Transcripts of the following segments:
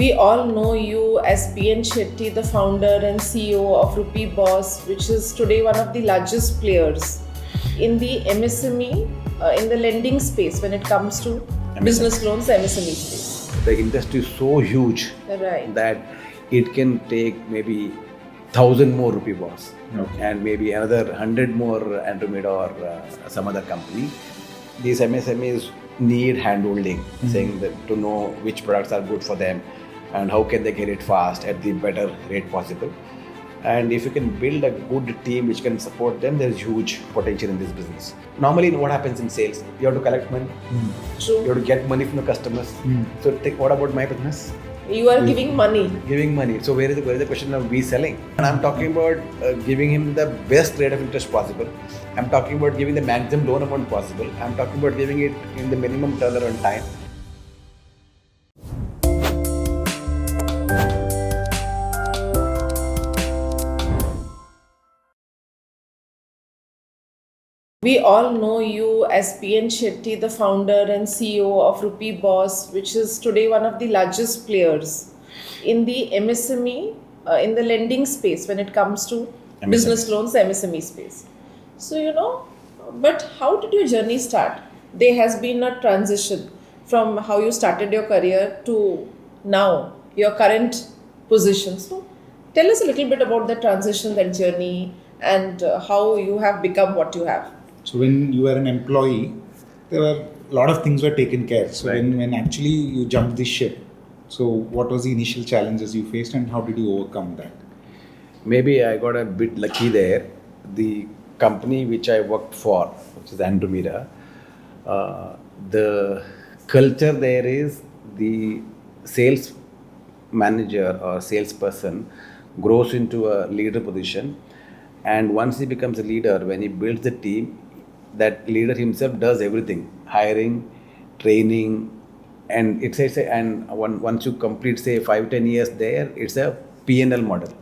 We all know you as PN Shetty, the founder and CEO of Rupee Boss, which is today one of the largest players in the MSME, in the lending space when it comes to business loans, MSME space. The industry is so huge that it can take maybe 1,000 more Rupee Boss and maybe another 100 more Andromeda or some other company. These MSMEs need hand-holding, saying that to know which products are good for them and how can they get it fast at the better rate possible. And if you can build a good team which can support them, there's huge potential in this business. Normally, what happens in sales? You have to collect money. True. You have to get money from the customers. So what about my business? You are giving money. Giving money. So where is the question of we selling? And I'm talking about giving him the best rate of interest possible. I'm talking about giving the maximum loan amount possible. I'm talking about giving it in the minimum turnaround time. We all know you as PN Shetty, the founder and CEO of Rupee Boss, which is today one of the largest players in the MSME, in the lending space when it comes to business loans, MSME space. So, but how did your journey start? There has been a transition from how you started your career to now, your current position. So tell us a little bit about the transition, that journey, and how you have become what you have. So when you were an employee, there were a lot of things were taken care. So when actually you jumped the ship, so what was the initial challenges you faced and how did you overcome that? Maybe I got a bit lucky there. The company which I worked for, which is Andromeda, the culture there is the sales manager or salesperson grows into a leader position, and once he becomes a leader, when he builds the team, that leader himself does everything: hiring, training, and once you complete say 5-10 years there, it's a P&L model.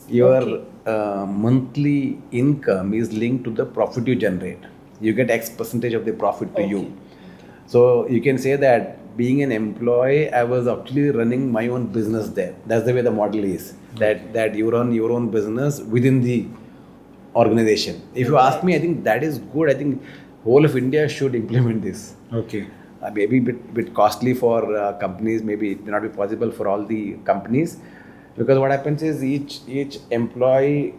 Your monthly income is linked to the profit you generate. You get X percentage of the profit to you. So you can say that being an employee, I was actually running my own business there. That's the way the model is. That you run your own business within the organization. If you ask me, I think that is good. I think whole of India should implement this. Maybe bit costly for companies. Maybe it may not be possible for all the companies, because what happens is each employee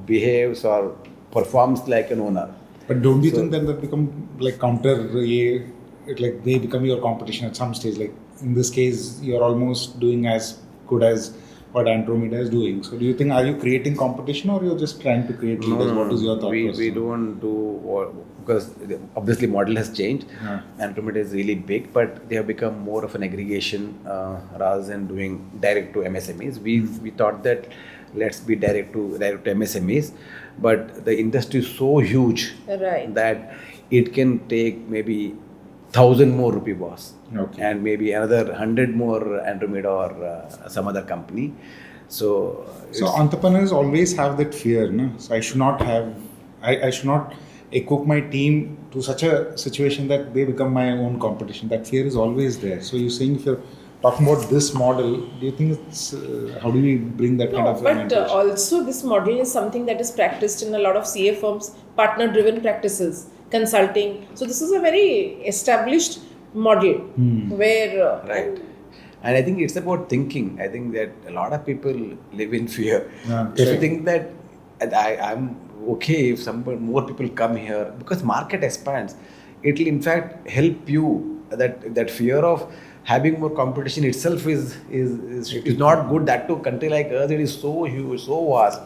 behaves or performs like an owner. But don't you think that become like like they become your competition at some stage? Like in this case, you're almost doing as good as what Andromeda is doing. So do you think, are you creating competition or you're just trying to create leaders? What is your thought process? We don't do, because obviously model has changed. Andromeda is really big, but they have become more of an aggregation rather than doing direct to MSMEs. We thought that let's be direct to MSMEs, but the industry is so huge that it can take maybe 1,000 more Rupee Boss and maybe another 100 more Andromeda or some other company. So entrepreneurs always have that fear, no? So I should not equip my team to such a situation that they become my own competition. That fear is always there. So you're saying, if you're talking about this model, do you think it's how do we bring that kind of but also this model is something that is practiced in a lot of CA firms, partner driven practices, consulting. So this is a very established model where and I think it's about thinking. I think that a lot of people live in fear. If you think that I'm okay if more people come here, because market expands, it will in fact help you. That fear of having more competition itself is not good. That to a country like us, it is so huge, so vast.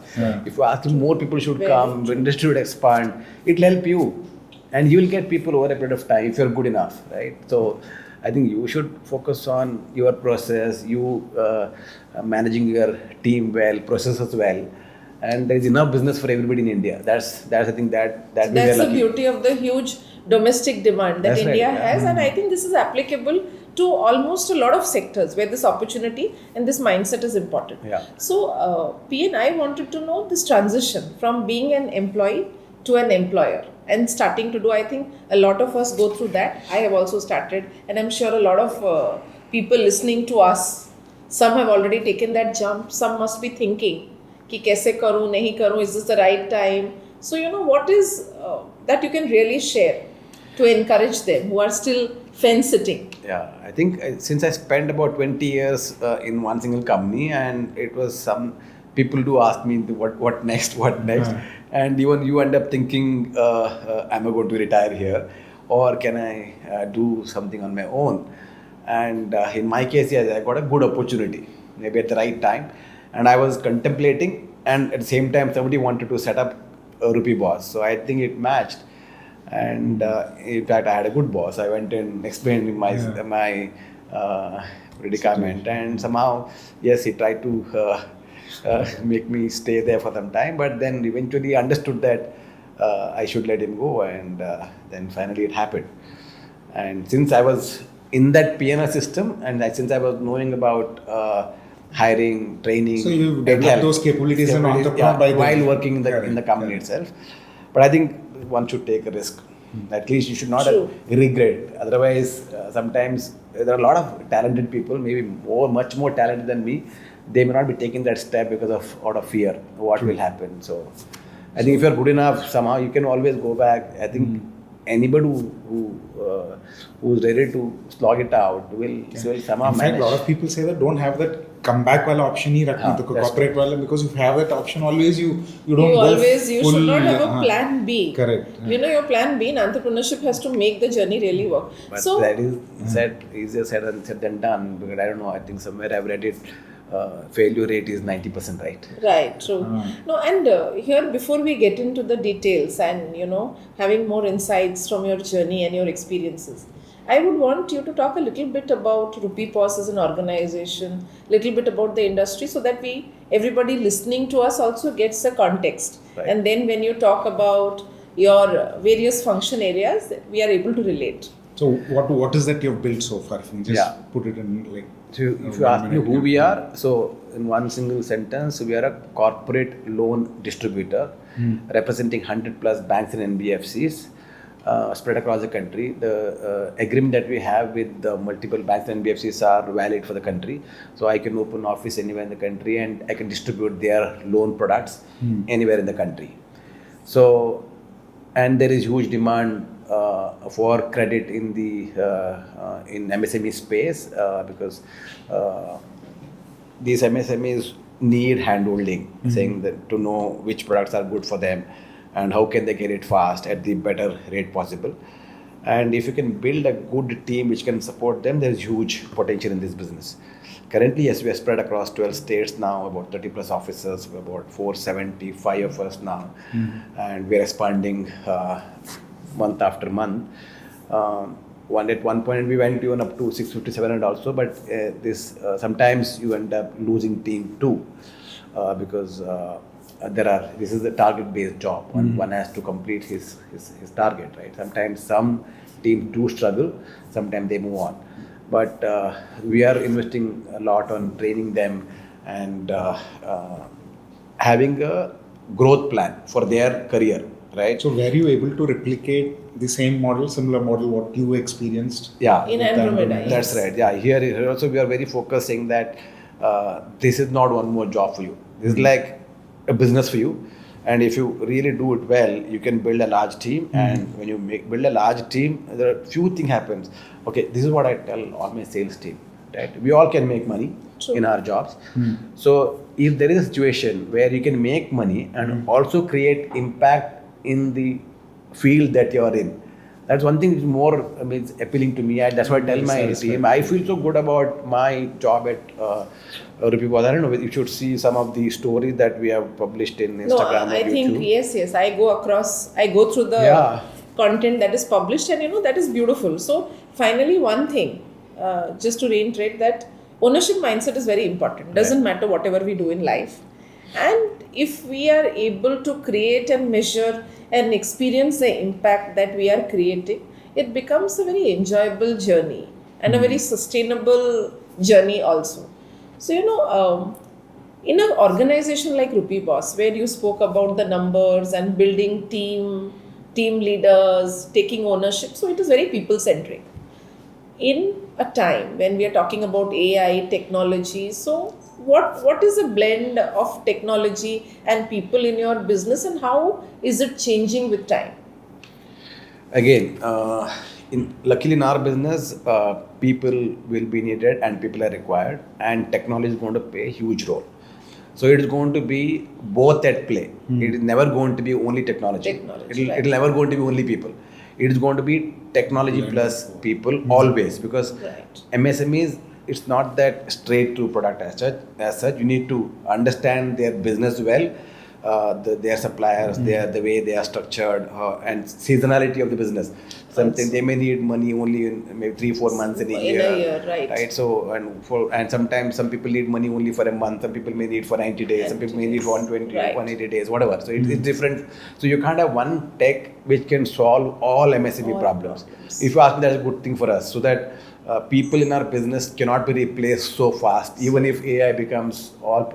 If you ask more people should come, the industry would expand, it will help you. And you will get people over a period of time if you're good enough, right? So I think you should focus on your process, you managing your team well, processes well, and there is enough business for everybody in India. That's I think that's the beauty of the huge domestic demand that India has, and I think this is applicable to almost a lot of sectors where this opportunity and this mindset is important. So P and I wanted to know this transition from being an employee to an employer and starting to do. I think a lot of us go through that. I have also started, and I'm sure a lot of people listening to us, some have already taken that jump, some must be thinking, ki kaise karu, nahi karu, is this the right time? So, what is that you can really share to encourage them who are still fence sitting? Yeah, I think since I spent about 20 years in one single company, and it was some people do ask me what next, and even you end up thinking, am I going to retire here, or can I do something on my own? And in my case, yes, I got a good opportunity, maybe at the right time, and I was contemplating, and at the same time, somebody wanted to set up a Rupee Boss, so I think it matched. And in fact, I had a good boss. I went and explained my predicament, and somehow, yes, he tried to make me stay there for some time, but then eventually understood that I should let him go, and then finally it happened. And since I was in that PNR system, and since I was knowing about hiring, training, so you developed those capabilities in entrepreneur while working in the company itself. But I think one should take a risk. At least you should not regret. Otherwise, sometimes there are a lot of talented people, maybe much more talented than me. They may not be taking that step because of out of fear what will happen. So I think if you're good enough, somehow you can always go back. I think anybody who's ready to slog it out will somehow manage. In fact, a lot of people say that don't have that comeback wala option hi rakhna to corporate wala, because if you have that option always you don't you should not have a plan B. Correct. Your plan B in entrepreneurship has to make the journey really work. But so that is easier said than done, because I don't know, I think somewhere I've read it, failure rate is 90%, right? Right, true. No, and here before we get into the details and having more insights from your journey and your experiences, I would want you to talk a little bit about Rupee Boss as an organization, little bit about the industry, so that everybody listening to us also gets a context. Right. And then when you talk about your various function areas, we are able to relate. So what is that you've built so far? If you just put it in like. So if you ask me who we are, so in one single sentence, we are a corporate loan distributor representing 100 plus banks and NBFCs. Spread across the country. The agreement that we have with the multiple banks and NBFCs are valid for the country. So I can open office anywhere in the country and I can distribute their loan products anywhere in the country. So, and there is huge demand for credit in the in MSME space because these MSMEs need handholding, saying that to know which products are good for them and how can they get it fast at the better rate possible. And if you can build a good team which can support them, there is huge potential in this business. Currently, yes, we are spread across 12 states now, about 30 plus offices, about 475 of us now, and we are expanding month after month. At one point we went even up to 657 also, but sometimes you end up losing team too, because this is a target-based job. One has to complete his target, right? Sometimes some teams do struggle, sometimes they move on. But we are investing a lot on training them and having a growth plan for their career, right? So were you able to replicate the same model, similar model, what you experienced? Yeah. In Andromeda, yes. That's right. Yeah. Here also we are very focused saying that this is not one more job for you. This is like a business for you, and if you really do it well, you can build a large team. And when you build a large team, there are few things happens. Okay, this is what I tell all my sales team, right? We all can make money in our jobs. So if there is a situation where you can make money and also create impact in the field that you are in, that's one thing which is more appealing to me, and that's why I tell my team, I feel so good about my job at Rupee Boss. I don't know, you should see some of the stories that we have published in Instagram. No, I think yes. I go through the content that is published, and that is beautiful. So finally, one thing, just to reiterate that ownership mindset is very important. Doesn't matter whatever we do in life, and if we are able to create and measure and experience the impact that we are creating, it becomes a very enjoyable journey and a very sustainable journey also. So, in an organization like Rupee Boss, where you spoke about the numbers and building team leaders, taking ownership, so it is very people-centric. in a time when we are talking about AI technology, so what is a blend of technology and people in your business, and how is it changing with time? Again, luckily in our business, people will be needed and people are required, and technology is going to play a huge role. So it is going to be both at play. It is never going to be only technology. Right. It'll never going to be only people. It is going to be technology plus people always, because Right. MSMEs, it's not that straight to product as such. You need to understand their business well, their suppliers, the way they are structured, and seasonality of the business. Something they may need money only in maybe 3-4 months in a year. Right. So and sometimes some people need money only for a month. Some people may need for 90 days. Some people may need for 120, Right. 180 days, whatever. So it's different. So you can't have one tech which can solve all MSME All problems. problems. If you ask me, that's a good thing for us, so that people in our business cannot be replaced so fast. Even if AI becomes all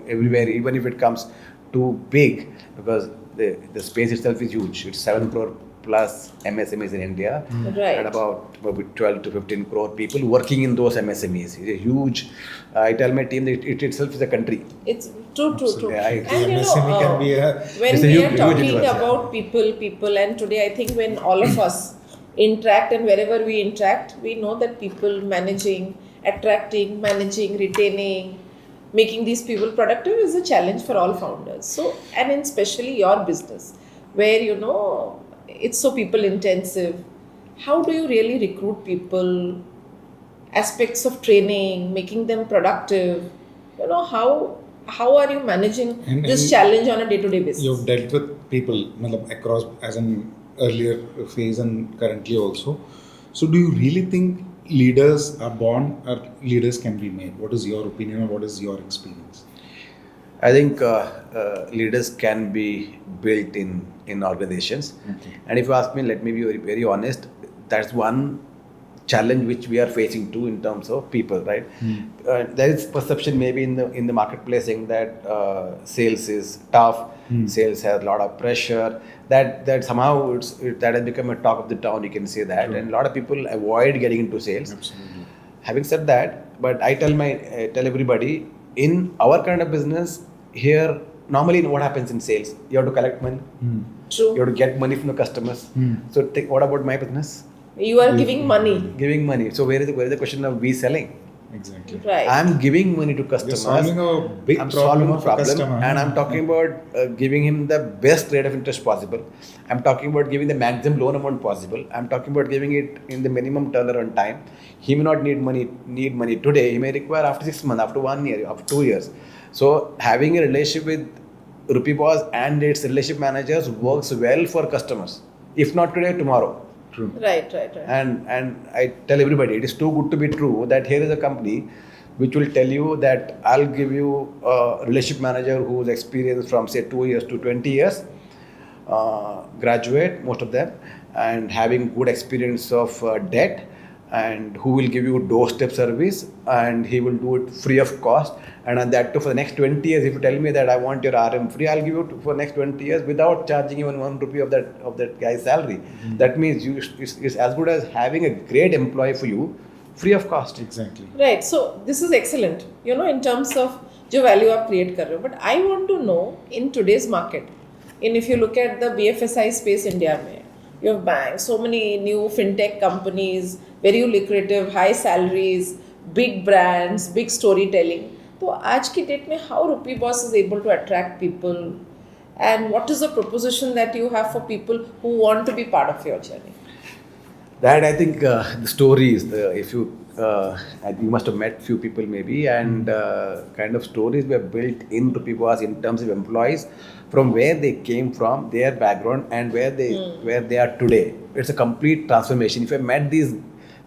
everywhere, even if it comes too big, because the space itself is huge. It's 7 crore plus MSMEs in India, Right. and about 12 to 15 crore people working in those MSMEs. It's a huge. I tell my team that it itself is a country. It's true. Yeah, And MSME can be when it's a we huge- are huge talking universe, yeah. about people, and today I think when all of us interact, and wherever we interact, we know that people managing, attracting, managing, retaining, making these people productive is a challenge for all founders. So, and in especially your business, where it's so people intensive. How do you really recruit people? Aspects of training, making them productive. How are you managing And- this and challenge on a day-to-day basis? You've dealt with people across as an earlier phase and currently also. So do you really think leaders are born or leaders can be made? What is your opinion or what is your experience? I think leaders can be built in organizations. Okay. And if you ask me, let me be very, very honest, that's one challenge which we are facing too in terms of people, right? There is perception maybe in the marketplace saying that sales is tough, sales has a lot of pressure, that somehow that has become a talk of the town, you can say that. True. And a lot of people avoid getting into sales. Absolutely. Having said that, but I tell everybody, in our kind of business here, normally what happens in sales, you have to collect money, True. you have to get money from the customers. So what about my business? You are giving money. Giving money. So where is the question of we selling? Exactly. Right. I'm giving money to You're customers. solving a big I'm problem solving a of a problem, customer. and I'm talking about giving him the best rate of interest possible. I'm talking about giving the maximum loan amount possible. I'm talking about giving it in the minimum turnaround time. He may not need money today. He may require after 6 months, after 1 year, after 2 years. So having a relationship with Rupee Boss and its relationship managers works well for customers. If not today, tomorrow. True. Right. And I tell everybody, it is too good to be true that here is a company which will tell you that I'll give you a relationship manager who's experienced from say 2 years to 20 years, graduate, most of them, and having good experience of debt, and who will give you doorstep service, and he will do it free of cost. And on that too, for the next 20 years, if you tell me that I want your RM free, I'll give you for next 20 years without charging even 1 rupee of that guy's salary. That means it's as good as having a great employee for you, free of cost. Exactly. Right. So this is excellent. In terms of जो value आप create कर रहे हो. But I want to know in today's market, and if you look at the BFSI space India में, you have banks, so many new fintech companies, very lucrative, high salaries, big brands, big storytelling. तो आज की date में how Rupee Boss is able to attract people, and what is the proposition that you have for people who want to be part of your journey? That I think the stories, if you must have met few people maybe, and kind of stories were built in Rupee Boss in terms of employees, from where they came from, their background, and where they are today. It's a complete transformation. If I met these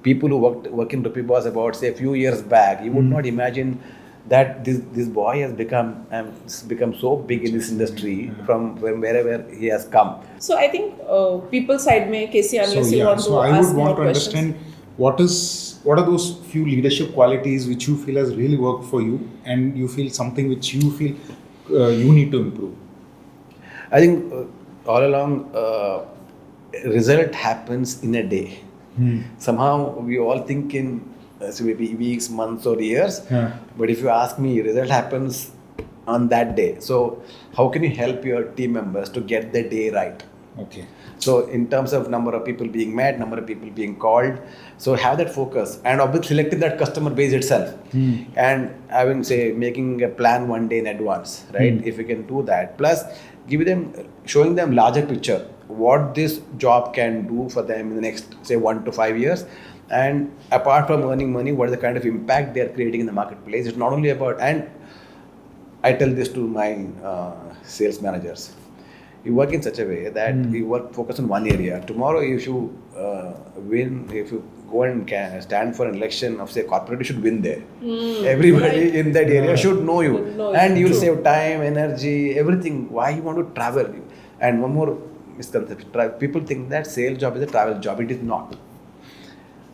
people who work in Rupee Boss about say a few years back, you would not imagine that this boy has become so big in this industry from wherever he has come. So I think people side में KC unless you want to so I ask would more want to questions. understand what are those few leadership qualities which you feel has really worked for you, and you feel something which you feel you need to improve. I think all along, result happens in a day. Somehow we all think in so maybe weeks, months, or years. Yeah. But if you ask me, result happens on that day. So how can you help your team members to get the day right? Okay. So in terms of number of people being met, number of people being called, so have that focus and obviously selecting that customer base itself. And I would say making a plan one day in advance, right? If you can do that, plus showing them larger picture, what this job can do for them in the next say 1 to 5 years. And apart from earning money, what is the kind of impact they are creating in the marketplace? It's not only about, and I tell this to my sales managers. You work in such a way that you focus on one area. Tomorrow, if you if you go and stand for an election of say corporate, you should win there. Everybody in that area should know you, and you'll save time, energy, everything. Why you want to travel? And one more misconception: people think that sales job is a travel job. It is not.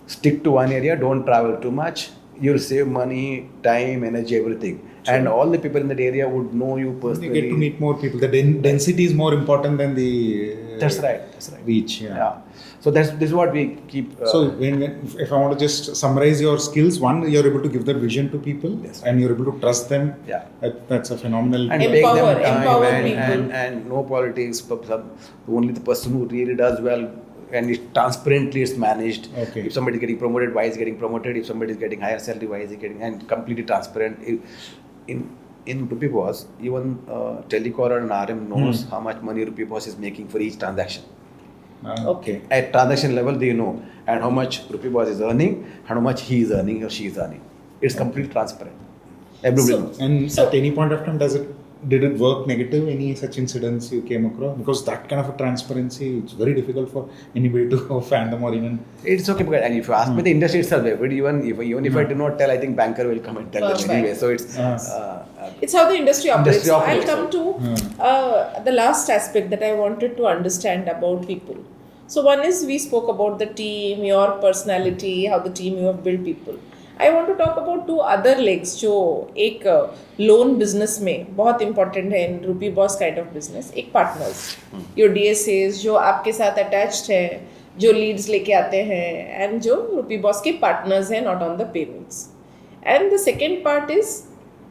Stick to one area. Don't travel too much. You'll save money, time, energy, everything. True. And all the people in that area would know you personally. You get to meet more people. The density is more important than the That's right. reach. Yeah. So this is what we keep. So if I want to just summarize your skills, one, you're able to give that vision to people, and you're able to trust them. Yeah. That's a phenomenal. And empower people. And no politics. Only the person who really does well. And transparently it's managed. Okay. If somebody is getting promoted, why is he getting promoted? If somebody is getting higher salary, why is he getting? And completely transparent. In Rupee Boss, even telecaller and RM knows how much money Rupee Boss is making for each transaction. Okay. At transaction level, they know, and how much Rupee Boss is earning, and how much he is earning or she is earning. It's completely transparent. Everybody knows. And at any point of time, did it work negative? Any such incidents you came across? Because that kind of a transparency, it's very difficult for anybody to fandom or even. It's okay, because and if you ask me, the industry itself, even if I do not tell, I think banker will come and tell them anyway. So it's it's how the industry operates. So I'll come to the last aspect that I wanted to understand about people. So one is we spoke about the team, your personality, how the team you have built people. I want to talk about two other legs जो एक loan business में बहुत important है in Rupee Boss kind of business. एक partners, your DSAs जो आपके साथ attached है, जो leads लेके आते हैं, and जो Rupee Boss के partners हैं not on the payments. And the second part is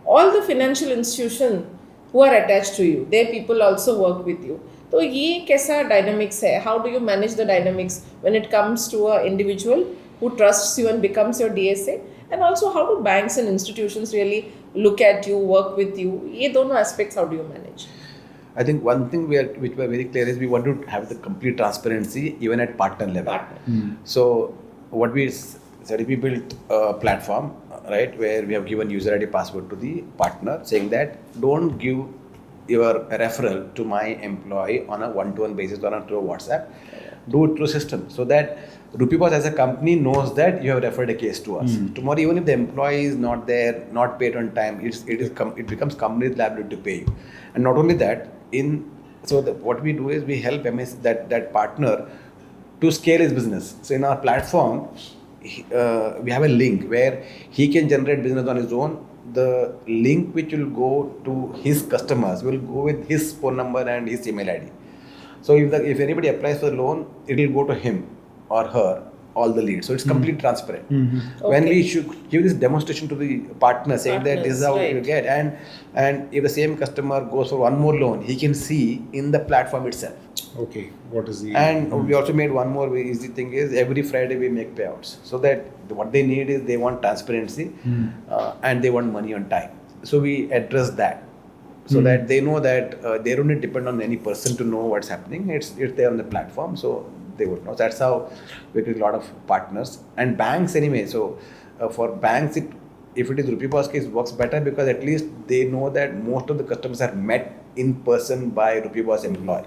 all the financial institutions who are attached to you. Their people also work with you. तो ये कैसा dynamics है? How do you manage the dynamics when it comes to an individual who trusts you and becomes your DSA? And also, how do banks and institutions really look at you, work with you? ये दोनों aspects, how do you manage? I think one thing which we are very clear is we want to have the complete transparency even at partner level. So what we said, we built a platform, right, where we have given user ID password to the partner, saying that don't give your referral to my employee on a one-to-one basis or through WhatsApp. Do it through system, so that Rupee Boss as a company knows that you have referred a case to us. Tomorrow, even if the employee is not there, not paid on time, it becomes company's liability to pay you. And not only that, what we do is we help that partner to scale his business. So in our platform, we have a link where he can generate business on his own. The link which will go to his customers will go with his phone number and his email ID. So if anybody applies for the loan, it will go to him or her, all the leads. So it's completely transparent. When we should give this demonstration to the partner, saying that this is how you get, and if the same customer goes for one more loan, he can see in the platform itself. Okay, what is the... And we also made one more easy thing is every Friday we make payouts. So that what they need is they want transparency and they want money on time. So we address that. So that they know that they don't need to depend on any person to know what's happening. It's there on the platform, so they would know. That's how we get a lot of partners. And banks anyway. So for banks, if it is Rupee Boss case, works better because at least they know that most of the customers are met in person by Rupee Boss employee.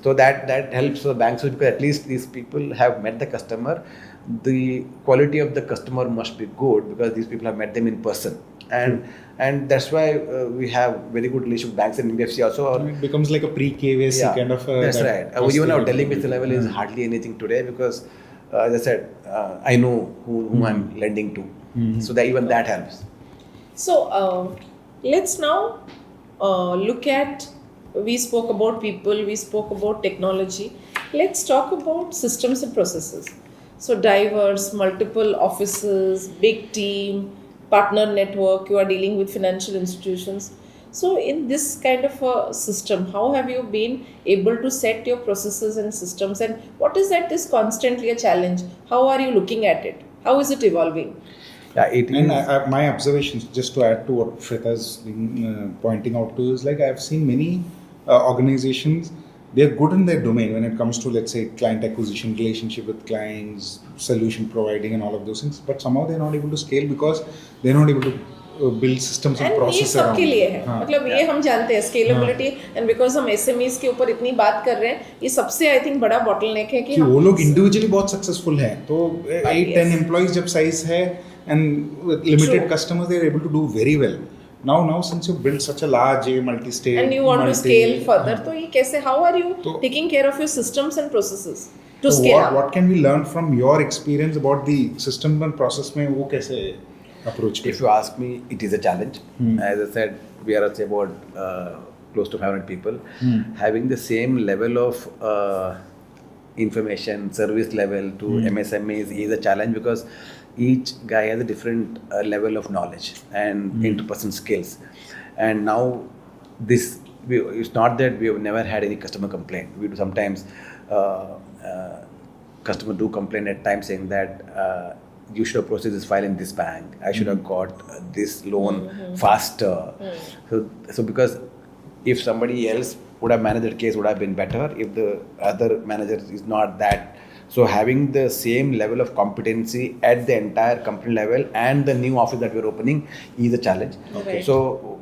So that helps the banks because at least these people have met the customer. The quality of the customer must be good because these people have met them in person. And that's why we have very good relationship with banks and NBFCs also. It becomes like a pre-KYC kind of... that's right. Even our delinquency level is hardly anything today because, as I said, I know who I'm lending to. So that even that helps. So let's now look at, we spoke about people, we spoke about technology. Let's talk about systems and processes. So diverse, multiple offices, big team, partner network, you are dealing with financial institutions. So in this kind of a system, how have you been able to set your processes and systems, and what is that is constantly a challenge? How are you looking at it? How is it evolving? Yeah, it And is. my observations, just to add to what Shweta's been pointing out to, is like I've seen many organizations, they're good in their domain when it comes to, let's say, client acquisition, relationship with clients, solution providing, and all of those things. But somehow they're not able to scale because they're not able to build systems and and ये process सबके around लिए it. है, हाँ. मतलब ये हम जानते हैं स्केलेबिलिटी, एंड बिकॉज हम एसएमईज के ऊपर इतनी बात कर रहे हैं, ये सबसे आई थिंक बड़ा बॉटलनेक है कि कि हम वो लोग इंडिविजुअली बहुत सक्सेसफुल हैं, तो 8-10 yes. एम्प्लॉइज जब साइज है and with limited True. customers, they are able to do very well. Now since you built such a large multi-state and you want to scale further, तो ये कैसे, how are you तो- taking care of your systems and processes to so scale up? what can we learn from your experience about the system and process में वो कैसे approach If you ask me, it is a challenge. As I said, we are say about close to 500 people. Having the same level of information, service level to MSMEs is a challenge because each guy has a different level of knowledge and interpersonal skills. And now it's not that we have never had any customer complaint. We do sometimes customer do complain at times saying that you should have processed this file in this bank. I should have got this loan faster. So because if somebody else would have managed the case, would have been better. If the other manager is not that, so having the same level of competency at the entire company level and the new office that we are opening is a challenge. Okay. So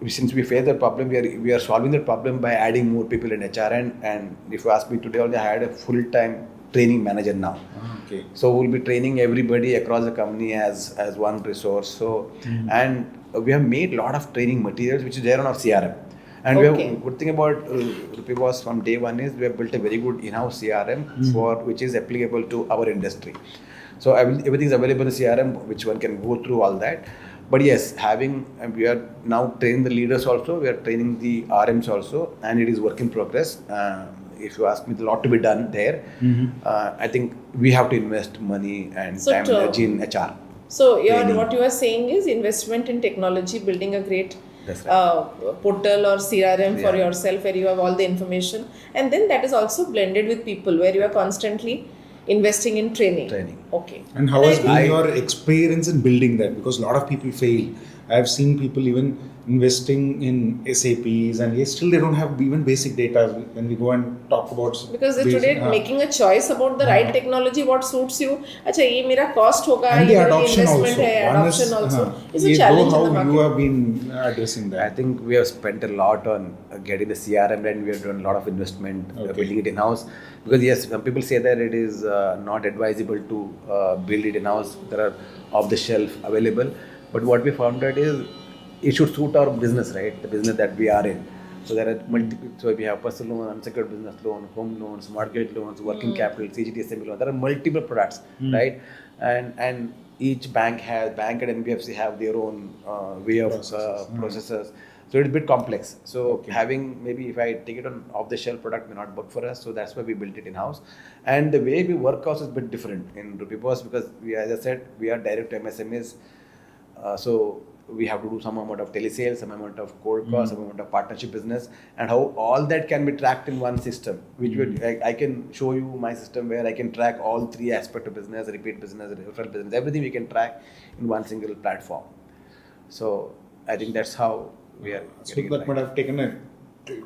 since we face that problem, we are solving that problem by adding more people in HR. And if you ask me today, only I had a full-time training manager now. Okay. So we'll be training everybody across the company as one resource. So and we have made a lot of training materials which is there on our CRM. And we Okay. have good thing about Rupee Boss from day one is we have built a very good in-house CRM for which is applicable to our industry. So everything is available in the CRM, which one can go through all that. But yes, we are now training the leaders also. We are training the RMs also, and it is work in progress. If you ask me, there's a lot to be done there. I think we have to invest money and So time and energy in HR. So Training. what you are saying is investment in technology, building a great That's right. portal or CRM for Yeah. yourself where you have all the information, and then that is also blended with people where you are constantly investing in training. Okay. And how has been I- your experience in building that? Because a lot of people fail. I have seen people even investing in SAPs and yes, still they don't have even basic data when we go and talk about Because they're today basic- making a choice about the right technology, what suits you. अच्छा ये मेरा cost होगा, and ये the मेरा adoption investment also. है, One is, adoption also is a ये challenge how in the you market. have been addressing that. I think we have spent a lot on getting the CRM and we have done a lot of investment building it in-house. Because yes, some people say that it is not advisable to build it in-house. There are off-the-shelf available. But what we found out is it should suit our business, right? The business that we are in. So there are multiple. So we have personal loan, unsecured business loan, home loans, mortgage loans, working capital, CGTMSE loan. There are multiple products, right? And each bank and NBFC have their own way of processes. So it's a bit complex. So having maybe if I take it on off-the-shelf product may not work for us. So that's why we built it in-house. And the way we work also is a bit different in Rupee Boss because we, as I said, we are direct to MSMEs. So we have to do some amount of telesales, some amount of cold calls, some amount of partnership business, and how all that can be tracked in one system. Which I can show you my system where I can track all three aspects of business: repeat business, referral business, everything we can track in one single platform. So I think that's how we are. So that might have taken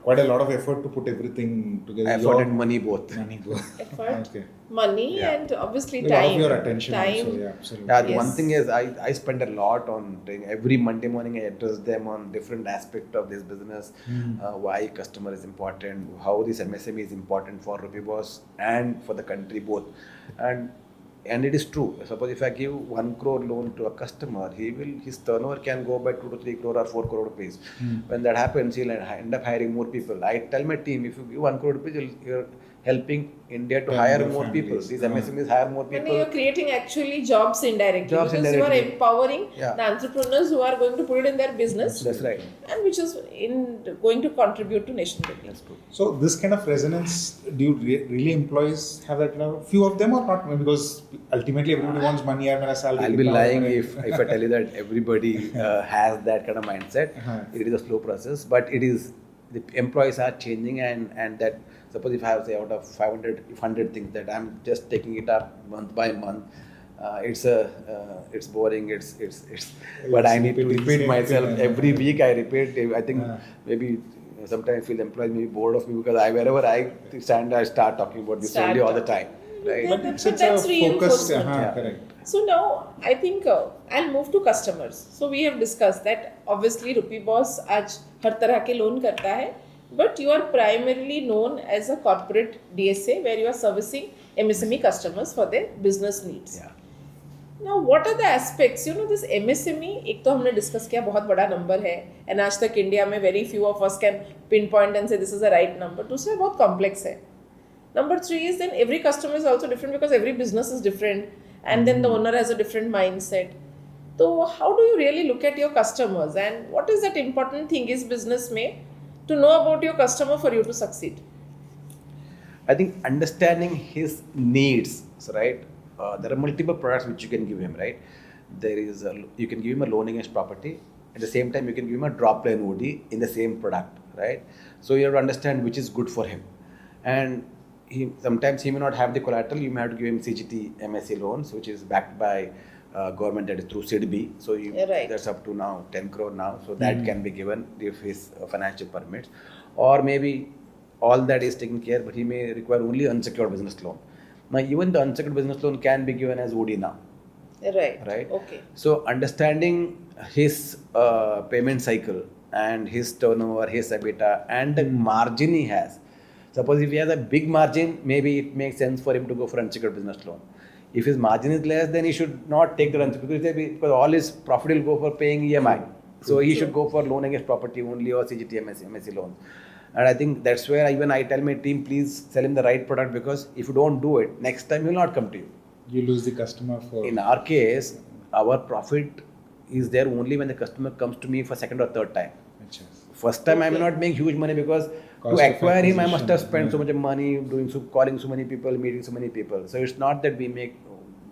quite a lot of effort to put everything together. Effort and money both. Money both. Effort, Okay. money, Yeah. and obviously A lot time. of your attention Time. also. Yeah, absolutely. Yeah, the Yes. one thing is I spend a lot on training. Every Monday morning I address them on different aspect of this business, why customer is important, how this MSME is important for Rupee Boss and for the country both. And it is true. Suppose if I give 1 crore loan to a customer, his turnover can go by 2 to 3 crore or 4 crore rupees. When that happens, he'll end up hiring more people. I tell my team, if you give 1 crore rupees, your helping India to Run hire their more people. families. These MSMEs hire more When people. you're creating actually jobs indirectly, Jobs because you are indirectly. empowering Yeah. the entrepreneurs who are going to put it in their business, That's right. and which is going to contribute to nation building. That's true. So this kind of resonance, do you really employees have that? Few of them or not? Because ultimately everybody wants money. मेरा salary I'll be कितना lying होगा? if I tell you that everybody has that kind of mindset. Uh-huh. It is a slow process, but it is, the employees are changing, and that, suppose if I have, say, out of 500, if 100 things that I'm just taking it up month by month, it's boring, but I need to repeating repeat same myself thing. every week. I repeat. I think maybe sometimes I feel employees may be bored of me because wherever I stand, I start talking about this only all the time. Right? But It's that's a focused, reinforcement. Yeah. correct. So now I think I'll move to customers. So we have discussed that obviously Rupee Boss आज हर तरह के loan करता है, but you are primarily known as a corporate DSA where you are servicing MSME customers for their business needs. Yeah. Now what are the aspects? This MSME एक तो हमने discuss किया बहुत बड़ा number है, and आज तक इंडिया में very few of us can pinpoint and say this is the right number. दूसरा बहुत complex है. Number 3 is then every customer is also different because every business is different, and then the owner has a different mindset. So how do you really look at your customers, and what is that important thing is business में to know about your customer for you to succeed? I think understanding his needs, right? There are multiple products which you can give him, right? You can give him a loan against property. At the same time, you can give him a drop line OD in the same product, right? So you have to understand which is good for him. And sometimes he may not have the collateral. You may have to give him CGTMSE loans, which is backed by government, that is through SIDB. So Right. that's up to now 10 crore now. So that can be given if his financial permits. Or maybe all that is taken care, but he may require only unsecured business loan. Now even the unsecured business loan can be given as OD now. Right. Okay. So understanding his payment cycle and his turnover, his EBITDA, and the margin he has. Suppose if he has a big margin, maybe it makes sense for him to go for unsecured business loan. If his margin is less, then he should not take the unsecured, because all his profit will go for paying EMI. So he should go for loan against property only or CGTMSE loans. And I think that's where even I tell my team, please sell him the right product, because if you don't do it, next time he will not come to you. You lose the customer for. In our case, our profit is there only when the customer comes to me for second or third time. First time I may not make huge money, because Cost to of acquire him I must have acquisition, spent so yeah. much money calling so many people, meeting so many people. So it's not that we make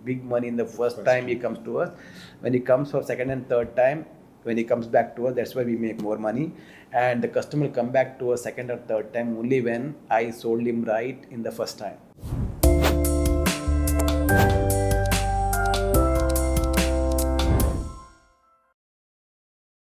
big money in the first time he comes to us. When he comes for second and third time, when he comes back to us, that's why we make more money. And the customer will come back to us second or third time only when I sold him right in the first time.